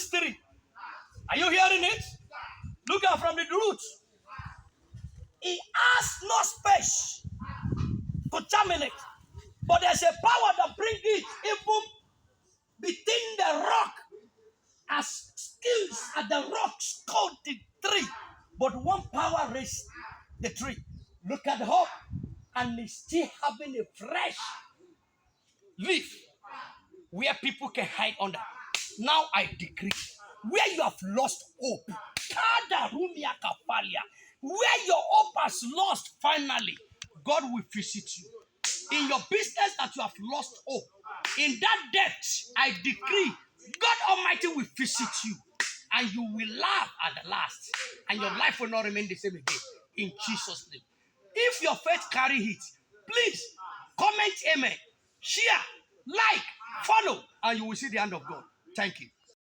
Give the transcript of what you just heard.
3. Are you hearing it? Look at from the root. It has no space to germinate. But there's a power that brings it even between the rock as skills at the rocks called the tree. But one power raised the tree. Look at the hope. And it's still having a fresh leaf where people can hide under. Now I decree, where you have lost hope, where your hope has lost finally, God will visit you. In your business that you have lost hope, in that debt, I decree, God Almighty will visit you. And you will laugh at the last. And your life will not remain the same again. In Jesus' name. If your faith carry it, please comment amen, share, like, follow, and you will see the hand of God. Thank you.